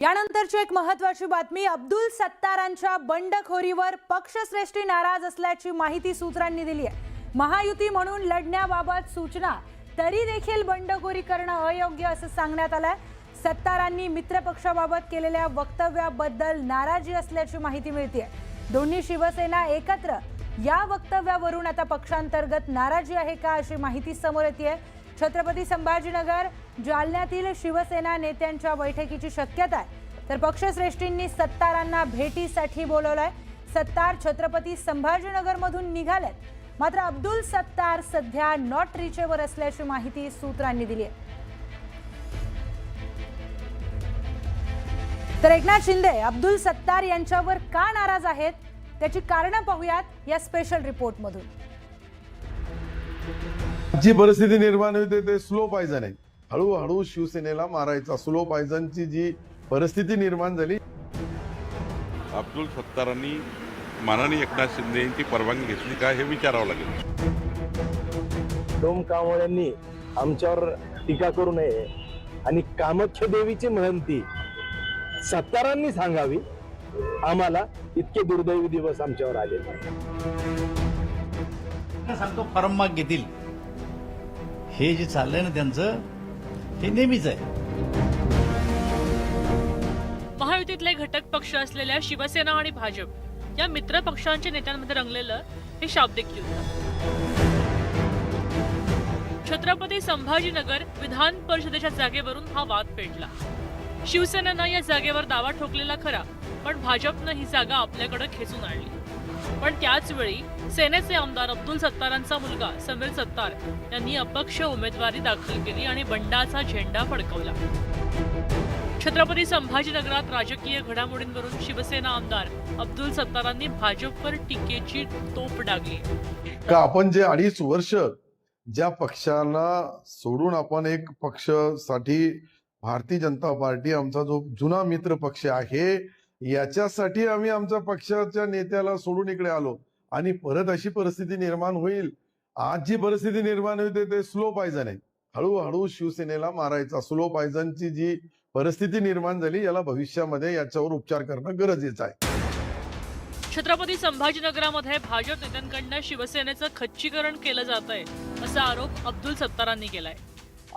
यानंतरची एक महत्त्वाची बातमी, अब्दुल सत्तारांच्या बंडखोरीवर पक्षश्रेष्ठी नाराज असल्याची माहिती सूत्रांनी दिली आहे। महायुती म्हणून लढण्याबाबत सूचना, तरी देखील बंडखोरी करणं अयोग्य असं सांगण्यात आलंय। सत्तारांनी मित्रपक्षाबाबत केलेल्या वक्तव्याबद्दल नाराजी असल्याची माहिती मिळते। दोन्ही शिवसेना एकत्र या वक्तव्यावरून आता पक्षांतर्गत नाराजी आहे का अशी माहिती समोर येते। छत्रपती संभाजीनगर जालन्यातील शिवसेना नेत्यांच्या बैठकीची शक्यता आहे, तर पक्षश्रेष्ठींनी सत्तारांना भेटीसाठी बोलवलंय। सत्तार छत्रपती संभाजीनगरमधून निघालेत, मात्र अब्दुल सत्तार सध्या नॉट रिचेबल असल्याची माहिती सूत्रांनी दिली आहे। तर एकनाथ शिंदे अब्दुल सत्तार यांच्यावर का नाराज आहेत त्याची कारणं पाहूयात या स्पेशल रिपोर्टमधून। जी परिस्थिती निर्माण होते ते स्लो पॉइझन आहे। हळूहळू शिवसेनेला मारायचा स्लो पॉइझनची जी परिस्थिती निर्माण झाली। अब्दुल सत्तारांनी माननीय एकनाथ शिंदे यांची परवानगी घेतली का हे विचारावं लागेल। डोम कांवळ्यांनी आमच्यावर टीका करू नये आणि कामाख्या देवीची महंती सत्तारांनी सांगावी। आम्हाला इतके दुर्दैवी दिवस आमच्यावर आलेले सांगतो फॉर्म माग घेतील। हे जे चाललंय ना त्यांचं, हे नेहमीच आहे। महायुतीतले घटक पक्ष असलेल्या शिवसेना आणि भाजप या मित्र पक्षांच्या नेत्यांमध्ये रंगलेलं हे शाब्दिक युद्ध। छत्रपती संभाजीनगर विधान परिषदेच्या जागेवरून हा वाद पेटला। शिवसेनेनं या जागेवर दावा ठोकलेला खरा, पण भाजपनं ही जागा आपल्याकडे खेचून आणली। पण त्याच वेळी सेनेचे आमदार अब्दुल सत्तारांचा मुलगा समीर सत्तार यांनी अपक्ष उमेदवारी दाखल केली आणि बंडाचा झेंडा फडकवला। छत्रपती संभाजीनगरात राजकीय घडामोडींवरून शिवसेना आमदार अब्दुल सत्तारांनी भाजपवर टीकेची तोफ डागली। का आपण जे 2.5 वर्ष ज्या पक्षाला सोडून आपण एक पक्षासाठी भारतीय जनता पार्टी आमचा जो जुना मित्र पक्ष आहे, याच्यासाठी आम्ही आमच्या पक्षाच्या नेत्याला सोडून इकडे आलो आणि परत अशी परिस्थिती निर्माण होईल। आज जी परिस्थिती निर्माण होते ते स्लो पॉइझन आहे। हळूहळू शिवसेनेला मारायचा स्लो पॉइझनची जी परिस्थिती निर्माण झाली, याला भविष्यामध्ये याच्यावर उपचार करणं गरजेचं आहे। छत्रपती संभाजीनगरामध्ये भाजप नेत्यांकडून शिवसेनेचं खच्चीकरण केलं जात आहे असा आरोप अब्दुल सत्तारांनी केलाय।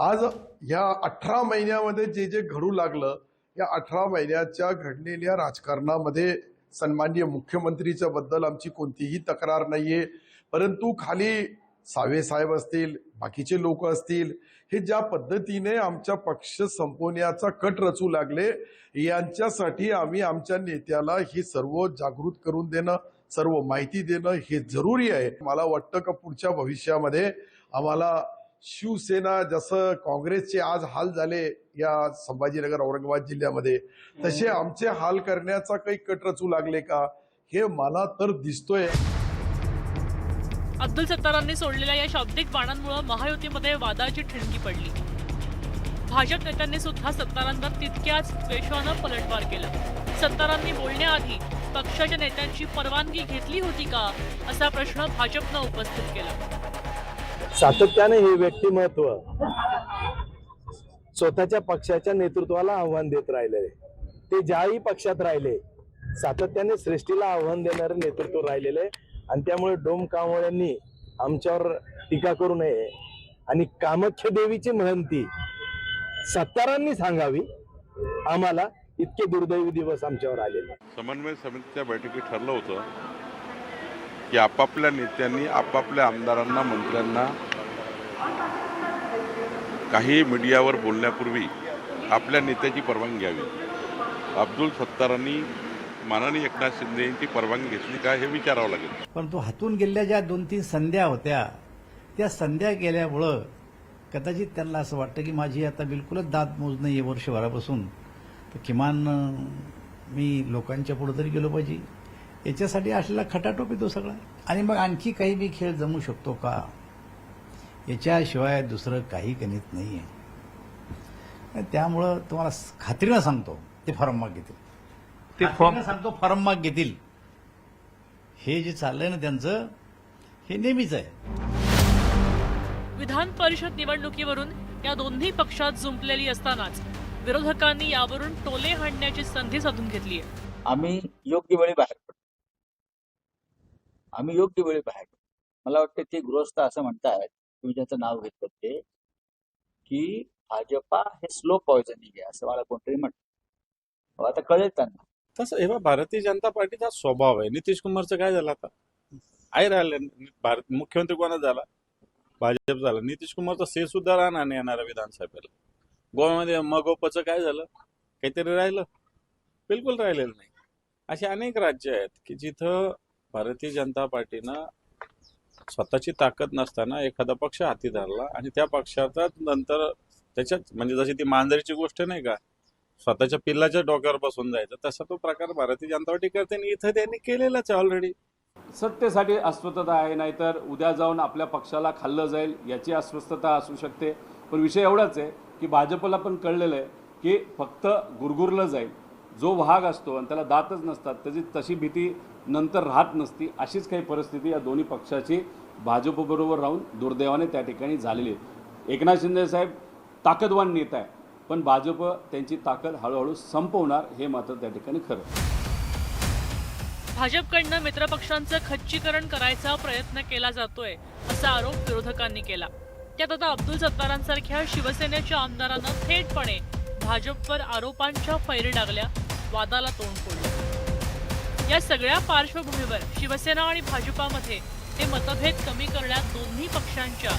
आज या 18 महिन्यामध्ये जे जे घडू लागलं, या 18 महिन्याच्या घडलेल्या राजकारणामध्ये सन्माननीय मुख्यमंत्रीच्या बद्दल आमची कोणतीही तक्रार नाहीये, परंतु खाली सावे साहेब असतील, बाकीचे लोक असतील, हे ज्या पद्धतीने आमच्या पक्ष संपवण्याचा कट रचू लागले, यांच्यासाठी आम्ही आमच्या नेत्याला ही सर्व जागृत करून देणं, सर्व माहिती देणं हे जरुरी आहे। मला वाटतं का पुढच्या भविष्यामध्ये आम्हाला शिवसेना, जसं काँग्रेसचे आज हाल झाले या संभाजीनगर औरंगाबाद जिल्ह्यामध्ये, तसे आमचे हाल करण्याचा काही कट रचू लागले का, हे मला तर दिसतोय। अब्दुल सत्तारांनी सोडलेल्या या शाब्दिक बाणांमुळे महायुतीमध्ये वादाची ठिणगी पडली। भाजप नेत्यांनी सुद्धा सत्तारांवर तितक्याच द्वेषानं पलटवार केला। सत्तारांनी बोलण्याआधी पक्षाच्या नेत्यांची परवानगी घेतली होती का असा प्रश्न भाजपनं उपस्थित केला। सातत्याने हे व्यक्तिमत्व स्वतःच्या पक्षाच्या नेतृत्वाला आव्हान देत राहिले। ते ज्याही पक्षात राहिले, सातत्याने श्रेष्ठीला आव्हान देणारे नेतृत्व राहिलेले, आणि त्यामुळे डोम कांवळ्यांनी आमच्यावर टीका करू नये आणि कामाख्या देवीची महंती सत्तारांनी सांगावी। आम्हाला इतके दुर्दैवी दिवस आमच्यावर आलेले। समन्वय समितीच्या बैठकीत ठरलं होतं की आपापल्या नेत्यांनी आपापल्या आमदारांना, मंत्र्यांना काही मीडियावर बोलण्यापूर्वी आपल्या नेत्याची परवानगी घ्यावी। अब्दुल सत्तारांनी माननीय एकनाथ शिंदे यांची परवानगी घेतली का हे विचारावं लागेल। परंतु हातून गेलेल्या ज्या 2-3 संध्या होत्या, त्या संध्या गेल्यामुळं कदाचित त्यांना असं वाटतं की माझी आता बिलकुलच दाद मोज नाही आहे वर्षभरापासून, तर किमान मी लोकांच्या पुढे तरी गेलो पाहिजे, याच्यासाठी असलेला खटाटोप येतो सगळा। आणि मग आणखी काही बी खेळ जमू शकतो का, याच्याशिवाय दुसरं काही गणित नाही आहे। त्यामुळं तुम्हाला खात्रीनं सांगतो, ते फॉर्म माग घेतील। ते सांगतो फॉर्म माग घेतील। हे जे चाललंय ना त्यांचं, हे नेहमीच आहे। विधान परिषद निवडणुकीवरून या दोन्ही पक्षात जुंपलेली असतानाच विरोधकांनी यावरून टोले हाणण्याची संधी साधून घेतली आहे. आम्ही योग्य वेळी बाहेर पडतो. मला वाटतं ते गृहस्थ असं म्हणतात, तुम्ही ज्याचं नाव घेतलं ते, की भाजपा हे स्लो पॉयझनिंग आहे असं मला कोणतरी म्हणतं. आता कळेल त्यांना. तसं हे भारतीय जनता पार्टीचा स्वभाव आहे. नितीश कुमारचं काय झालं आता? आहे राहिलं मुख्यमंत्री कोणा झाला? भाजप झाला. नितीश कुमारचा से सुद्धा राहणार नाही येणाऱ्या विधानसभेला. गोव्यामध्ये मगोपचं काय झालं? काहीतरी राहिलं? बिलकुल राहिलेलं नाही. असे अनेक राज्य आहेत की जिथं भारतीय जनता पार्टीनं स्वतःची ताकद नसताना एखादा पक्ष हाती धरला आणि त्या पक्षाचा नंतर त्याच्यात म्हणजे जशी ती मांजरीची गोष्ट नाही का, स्वतःच्या पिल्लाच्या डोक्यावर बसून जायचं, तसा तो प्रकार भारतीय जनता पार्टी करते आणि इथं त्यांनी केलेलाच आहे ऑलरेडी. सत्तेसाठी अस्वस्थता आहे, नाहीतर उद्या जाऊन आपल्या पक्षाला खाल्लं जाईल याची अस्वस्थता असू शकते. पण विषय एवढाच आहे की भाजपला पण कळलेलं आहे की फक्त गुरगुरलं जाईल. जो वाघ असतो आणि त्याला दातच नसतात त्याची तशी भीती नंतर राहत नसती. अशीच काही परिस्थिती या दोन्ही पक्षाची भाजपबरोबर राहून दुर्दैवाने त्या ठिकाणी झालेली आहे. एकनाथ शिंदे साहेब ताकदवान नेता आहे, पण भाजप त्यांची ताकद हळूहळू संपवणार हे मात्र त्या ठिकाणी खरं. भाजपकडनं मित्रपक्षांचं खच्चीकरण करायचा प्रयत्न केला जातोय असा आरोप विरोधकांनी केला. त्यात आता अब्दुल सत्तारांसारख्या शिवसेनेच्या आमदारांना थेटपणे भाजपवर आरोपांच्या फैरी डागल्या, वादाला तोंड फोडलं. या सगळ्या पार्श्वभूमीवर शिवसेना आणि भाजपामध्ये हे मतभेद कमी करण्यात दोन्ही पक्षांच्या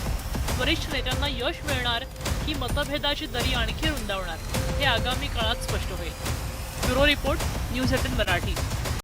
वरिष्ठ नेत्यांना यश मिळणार की मतभेदाची दरी आणखी रुंदावणार हे आगामी काळात स्पष्ट होईल. Bureau report, news 18 Marathi.